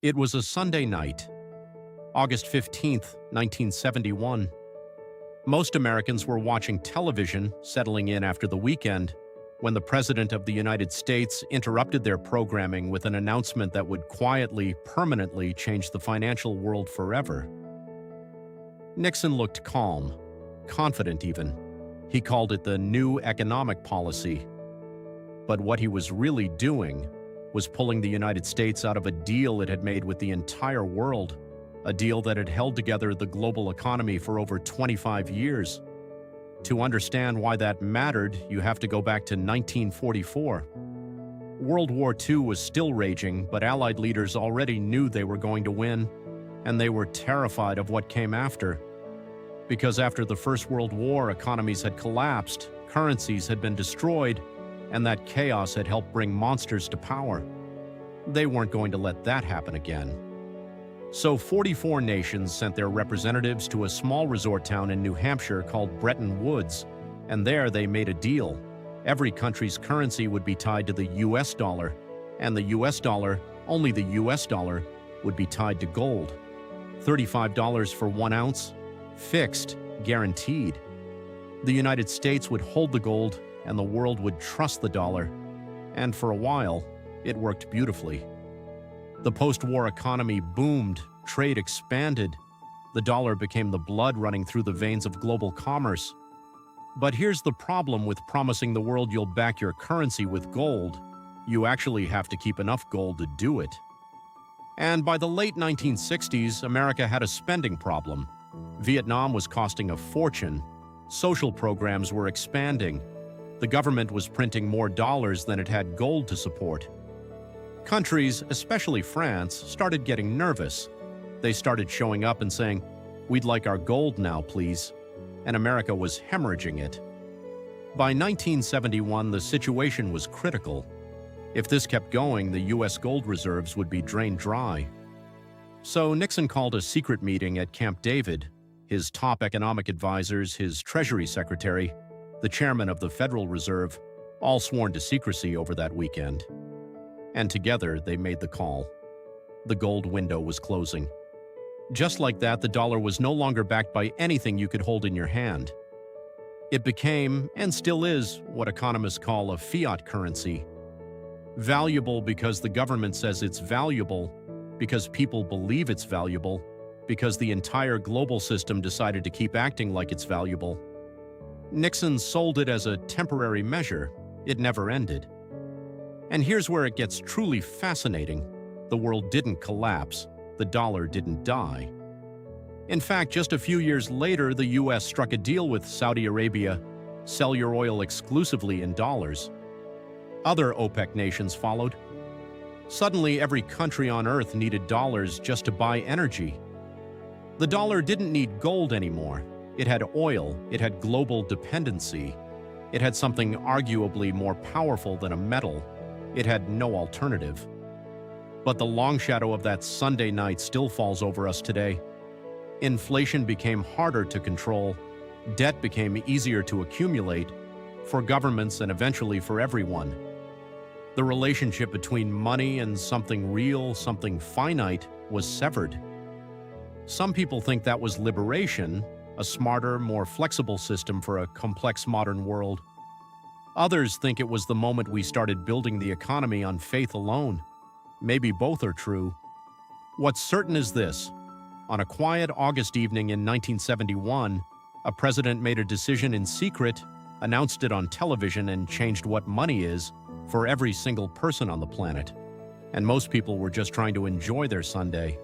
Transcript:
It was a Sunday night, August 15th, 1971. Most Americans were watching television, settling in after the weekend, when the President of the United States interrupted their programming with an announcement that would quietly, permanently change the financial world forever. Nixon looked calm, confident even. He called it the new economic policy. But what he was really doing was pulling the United States out of a deal it had made with the entire world, a deal that had held together the global economy for over 25 years. To understand why that mattered, you have to go back to 1944. World War II was still raging, but Allied leaders already knew they were going to win, and they were terrified of what came after. Because after the First World War, economies had collapsed, currencies had been destroyed, and that chaos had helped bring monsters to power. They weren't going to let that happen again. So 44 nations sent their representatives to a small resort town in New Hampshire called Bretton Woods, and there they made a deal. Every country's currency would be tied to the US dollar, and the US dollar, only the US dollar, would be tied to gold. $35 for 1 ounce, fixed, guaranteed. The United States would hold the gold, and the world would trust the dollar. And for a while, it worked beautifully. The post-war economy boomed, trade expanded. The dollar became the blood running through the veins of global commerce. But here's the problem with promising the world you'll back your currency with gold. You actually have to keep enough gold to do it. And by the late 1960s, America had a spending problem. Vietnam was costing a fortune. Social programs were expanding. The government was printing more dollars than it had gold to support. Countries, especially France, started getting nervous. They started showing up and saying, "We'd like our gold now, please." And America was hemorrhaging it. By 1971, the situation was critical. If this kept going, the U.S. gold reserves would be drained dry. So Nixon called a secret meeting at Camp David. His top economic advisors, his Treasury Secretary, the chairman of the Federal Reserve, all sworn to secrecy over that weekend. And together, they made the call. The gold window was closing. Just like that, the dollar was no longer backed by anything you could hold in your hand. It became, and still is, what economists call a fiat currency. Valuable because the government says it's valuable, because people believe it's valuable, because the entire global system decided to keep acting like it's valuable. Nixon sold it as a temporary measure. It never ended. And here's where it gets truly fascinating. The world didn't collapse. The dollar didn't die. In fact, just a few years later, the US struck a deal with Saudi Arabia, sell your oil exclusively in dollars. Other OPEC nations followed. Suddenly, every country on Earth needed dollars just to buy energy. The dollar didn't need gold anymore. It had oil, it had global dependency. It had something arguably more powerful than a metal. It had no alternative. But the long shadow of that Sunday night still falls over us today. Inflation became harder to control. Debt became easier to accumulate, for governments and eventually for everyone. The relationship between money and something real, something finite, was severed. Some people think that was liberation, a smarter, more flexible system for a complex modern world. Others think it was the moment we started building the economy on faith alone. Maybe both are true. What's certain is this. On a quiet August evening in 1971, a president made a decision in secret, announced it on television, and changed what money is for every single person on the planet. And most people were just trying to enjoy their Sunday.